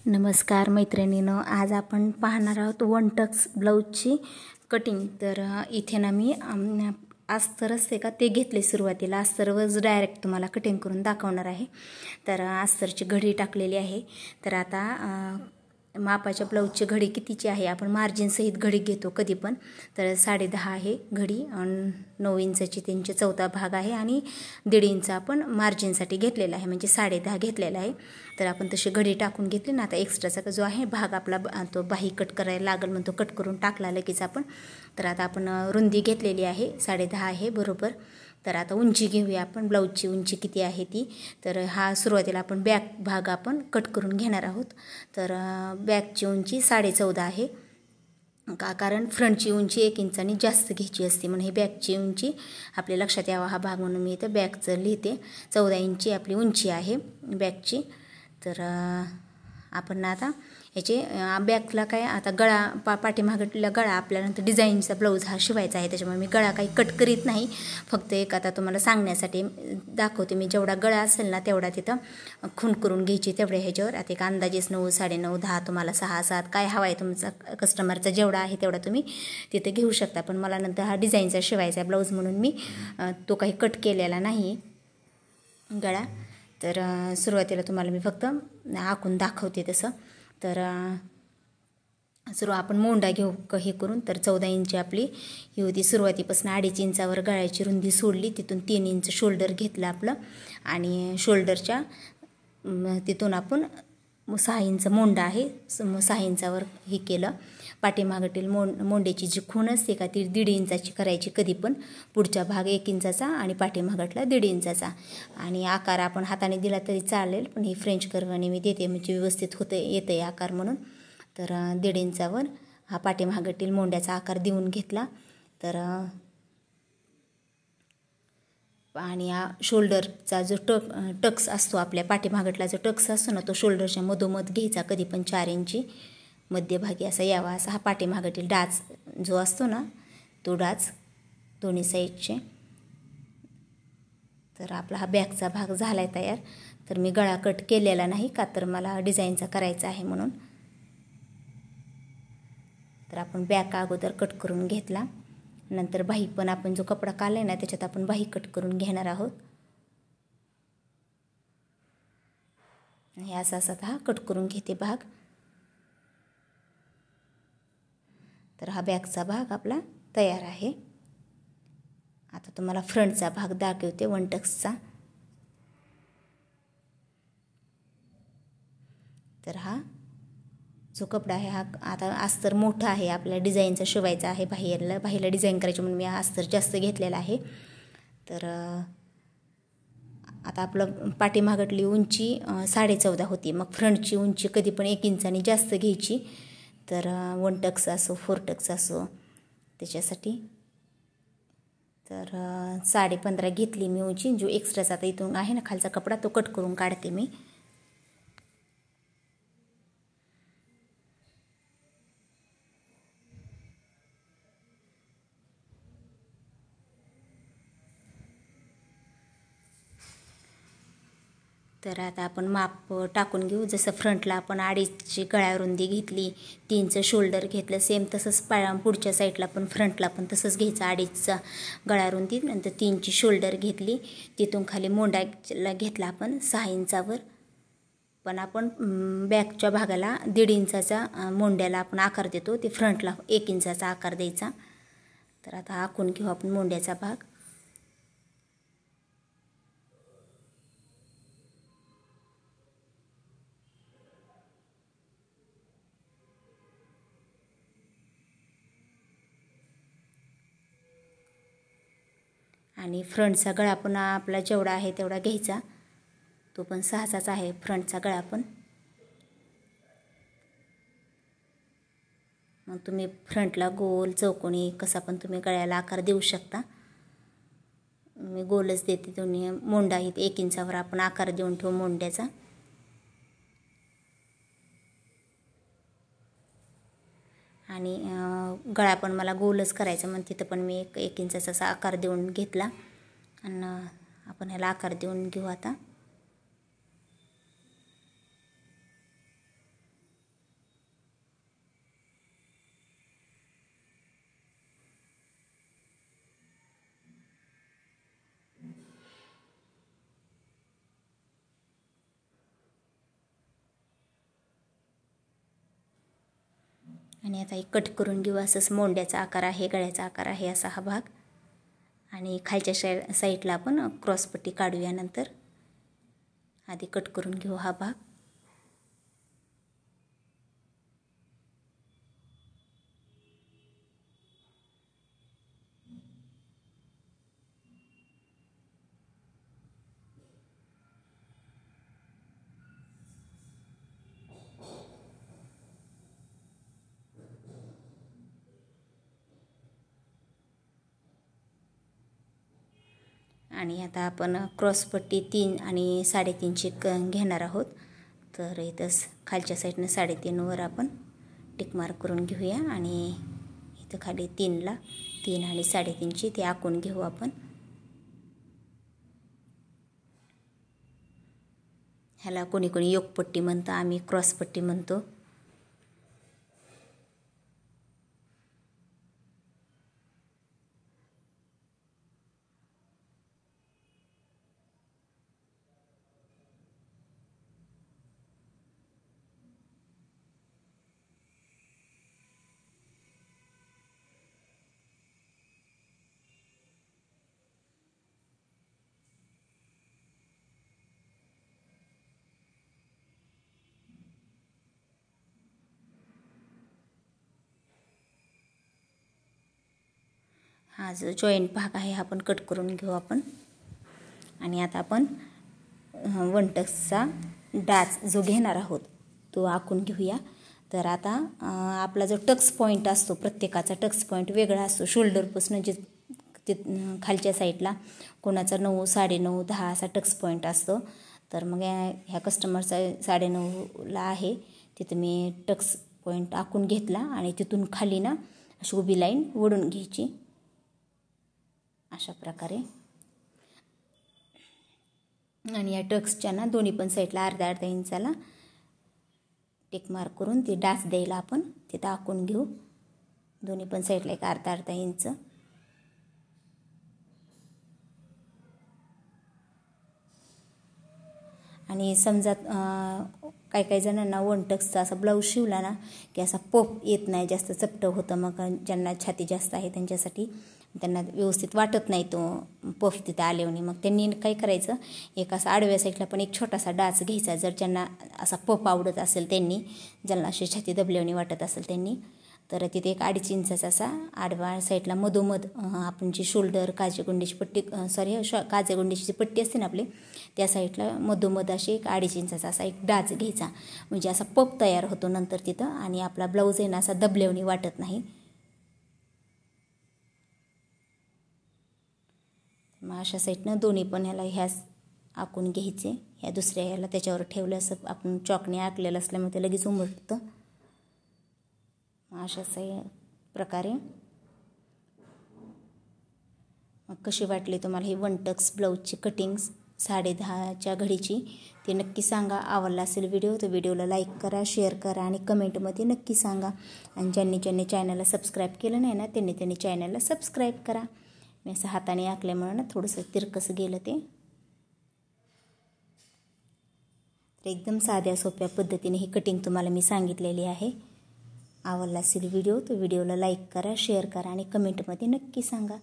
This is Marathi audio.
नमस्कार मैत्रिणींनो, आज आपण पाहणार आहोत वन टक्स ब्लाऊजची कटिंग। तर इथे ना मी अस्तर असते का ते घेतले सुरुवातीला, अस्तरवरच डायरेक्ट तुम्हाला कटिंग करून दाखवणार आहे। तर अस्तरची घडी टाकलेली आहे। तर आता मापाच्या ब्लाऊजची घडी कितीची आहे, आपण मार्जिन सहित घडी घेतो कधी पण, तर 10.5 आहे घडी, 9 इंचाची त्यांची चौथा भाग आहे आणि 1.5 इंच आपण मार्जिनसाठी घेतलेला आहे, म्हणजे 10.5 घेतलेला आहे। तर आपण तशी घडी टाकून घेतली ना, आता एक्स्ट्राचा जो आहे भाग आपला तो बाही कट करायला लागेल, म्हणून तो कट करून टाकला लगेच आपण। तर आता आपण रुंदी घेतलेली आहे 10.5 आहे बरोबर। तर आता उंची घेऊया आपण, ब्लाऊजची उंची किती आहे ती। तर हा सुरुवातीला आपण बॅक भाग आपण कट करून घेणार आहोत। तर बॅकची उंची 14.5 आहे, कारण फ्रंटची उंची 1 इंचानी जास्त घ्यायची असते, म्हणून ही बॅकची उंची आपल्या लक्षात यावा हा भाग, म्हणून मी इथं बॅकचं लिहिते। 14 इंची आपली उंची आहे बॅकची। तर आपण आता याचे बॅकला काय, आता गळा पाठीमागला गळा आपल्याला नंतर डिझाईनचा ब्लाऊज हा शिवायचा आहे, त्याच्यामुळे मी गळा काही कट करीत नाही, फक्त एक आता तुम्हाला सांगण्यासाठी दाखवते मी। जेवढा गळा असेल ना तेवढा तिथं खून करून घ्यायची तेवढ्या ह्याच्यावर। आता एक अंदाजेच 9, 9.5, 10, तुम्हाला 6, 7 काय हवा आहे तुमचा कस्टमरचा जेवढा आहे तेवढा तुम्ही तिथे घेऊ शकता। पण मला नंतर हा डिझाईनचा शिवायचा ब्लाऊज म्हणून मी तो काही कट केलेला नाही गळा। तर सुरुवातीला तुम्हाला मी फक्त आखून दाखवते तसं। तर आपण मोंडा घेऊ हे करून। तर 14 इंची आपली ही होती, सुरुवातीपासून 2.5 इंचावर गळ्याची रुंदी सोडली, तिथून 3 इंच शोल्डर घेतलं आपलं, आणि शोल्डरच्या तिथून आपण 6 इंच मोंडा आहे, 6 इंचावर हे केलं। पाठीमागील मोंड्याची जी खूण असते का ती 1.5 इंचाची करायची कधी पण, पुढचा भाग 1 इंचाचा आणि पाठीमागटला 1.5 इंचाचा। आणि आकार आपण हाताने दिला तरी चालेल, पण ही फ्रेंच कर्वने मी देते म्हणजे व्यवस्थित येते आकार म्हणून। तर 1.5 इंचावर हा पाठीमागील मोंड्याचा आकार देऊन घेतला। तर आणि शोल्डरचा जो टक्स असतो, आपल्या पाठीमागटला जो टक्स असतो ना, तो शोल्डरच्या मधोमध घ्यायचा, कधी पण 4 इंची मध्यभागी असा यावा, असा हा पाठीमागील डाच जो असतो ना तो डाच दोन्ही साईडचे। तर आपला हा बॅकचा भाग झाला आहे तयार। तर मी गळा कट केलेला नाही का, तर मला डिझाईनचा करायचा आहे म्हणून। तर आपण बॅक अगोदर कट करून घेतला, नंतर बाही पण आपण जो कपडा काढलाय ना त्याच्यात आपण बाही कट करून घेणार आहोत। हे असा हा कट करून घेते भाग। तर हा बॅकचा भाग आपला तयार आहे। आता तुम्हाला फ्रंटचा भाग दाखवते वन टक्सचा। तर हा जो कपडा आहे हा आता अस्तर मोठा आहे, आपल्याला डिझाईनचा शिवायचा आहे, बाहीला डिझाईन करायची म्हणून मी अस्तर जास्त घेतलेला आहे। तर आता आपलं पाठीमागटली उंची 14.5 होती, मग फ्रंटची उंची कधी पण 1 इंचानी जास्त घ्यायची। तर 1 टक्स असो 4 टक्स असो त्याच्यासाठी। तर 15.5 घेतली मी उंची, जो एक्स्ट्राचा आता इथून आहे ना खालचा कपडा तो कट करून काढते मी। तर आता आपण माप टाकून घेऊ, जसं फ्रंटला आपण 2.5ची गळा रुंदी घेतली, 3चं शोल्डर घेतलं, सेम तसंच पुढच्या साईडला पण फ्रंटला पण तसंच घ्यायचं। 2.5चा गळा रुंदी, नंतर 3ची शोल्डर घेतली, तिथून खाली मोंडाला घेतला आपण 6 इंचावर। पण आपण बॅकच्या भागाला 1.5 इंचाचा मोंड्याला आपण आकार देतो, ते फ्रंटला 1 इंचाचा आकार द्यायचा। तर आता आखून घेऊ आपण मोंड्याचा भाग। आणि फ्रंटचा गळा पण आपला जेवढा आहे तेवढा घ्यायचा, तो पण 6चाच आहे फ्रंटचा गळा पण। मग तुम्ही फ्रंटला गोल चौकोनी कसा पण तुम्ही गळ्याला आकार देऊ शकता। मी गोलच देते, दोन्ही मोंडा इथे 1 इंचावर आपण आकार देऊन ठेवू मोंड्याचा। आणि गळा पण मला गोलच करायचा, मग तिथं पण मी 1 इंचाचा असा आकार देऊन घेतला। आणि आपण ह्याला आकार देऊन घेऊ आता। आणि आता एक कट करून घेऊ. असंच मोंड्याचा आकार आहे, गळ्याचा आकार आहे असा हा भाग. आणि खालच्या साईडला आपण क्रॉसपट्टी काढूया. नंतर आधी कट करून घेऊ हा भाग. आणि आता आपण क्रॉसपट्टी 3 आणि 3.5ची घेणार आहोत. तर इथंच खालच्या साईडनं 3.5वर आपण टिक मार्क करून घेऊया. आणि इथं खाली 3ला 3 आणि 3.5ची ते आखून घेऊ आपण. ह्याला कोणी कोणी योगपट्टी म्हणतं, आम्ही क्रॉसपट्टी म्हणतो. हा जो जॉईंट भाग आहे हा पण कट करून घेऊ आपण. आणि आता आपण वनटक्सचा डाच जो घेणार आहोत तो आखून घेऊया. तर आता आपला जो टक्स पॉईंट असतो, प्रत्येकाचा टक्स पॉईंट वेगळा असतो. शोल्डरपासून जे ते खालच्या साईडला कोणाचा 9, 9.5, 10 असा टक्स पॉईंट असतो. तर मग ह्या कस्टमरचा 9.5ला आहे, तिथं मी टक्स पॉईंट आखून घेतला. आणि तिथून खाली ना अशी उभी लाईन ओढून घ्यायची अशा प्रकारे. आणि या टक्सच्या ना दोन्ही पण साईडला अर्धा इंचाला टिक मार्क करून ती डाच द्यायला आपण तिथं आखून घेऊ. दोन्ही पण साईडला एक अर्धा इंच. आणि समजा काही जणांना वनटक्सचा असा ब्लाऊज शिवला ना की असा पफ येत नाही, जास्त चपटं होतं. मग ज्यांना छाती जास्त आहे त्यांच्यासाठी त्यांना व्यवस्थित वाटत नाही तो पफ तिथं आल्याने. मग त्यांनी काय करायचं, एक असा आडव्या साईडला पण एक छोटासा डाच घ्यायचा. जर ज्यांना असा पफ आवडत असेल त्यांनी, ज्यांना अशी छाती दबल्याने वाटत असेल त्यांनी, तर तिथे एक 2.5 इंचाचा असा आडवा साईडला मधोमध आपण जी शोल्डर काजेगुंडीची पट्टी काजेगुंडीची पट्टी असते ना आपली, त्या साईडला मधोमध अशी एक 2.5 इंचाचा असा एक डाच घ्यायचा. म्हणजे असा पफ तयार होतो नंतर तिथं. आणि आपला ब्लाऊज आहे ना असा दबल्याने वाटत नाही. मग अशा साईडनं दोन्ही पण ह्याला ह्याच आखून घ्यायचे. ह्या दुसऱ्या ह्याला त्याच्यावर ठेवलं असं आपण चॉकने आखलेलं असल्यामुळे ते लगेच उमटतं. अशा प्रकारे. मग कशी वाटली तुम्हाला ही वनटक्स ब्लाऊजची कटिंग 10.5च्या घडीची ते नक्की सांगा. आवडला असेल व्हिडिओ तर व्हिडिओला लाईक करा, शेअर करा आणि कमेंटमध्ये नक्की सांगा. आणि ज्यांनी चॅनलला सबस्क्राईब केलं नाही ना त्यांनी चॅनलला सबस्क्राईब करा. मी असं हाताने आखल्यामुळे ना थोडंसं तिरकसं गेलं ते. तर एकदम साध्या सोप्या पद्धतीने ही कटिंग तुम्हाला मी सांगितलेली आहे. आवडला असेल व्हिडिओ तर व्हिडिओला लाईक करा, शेअर करा आणि कमेंटमध्ये नक्की सांगा.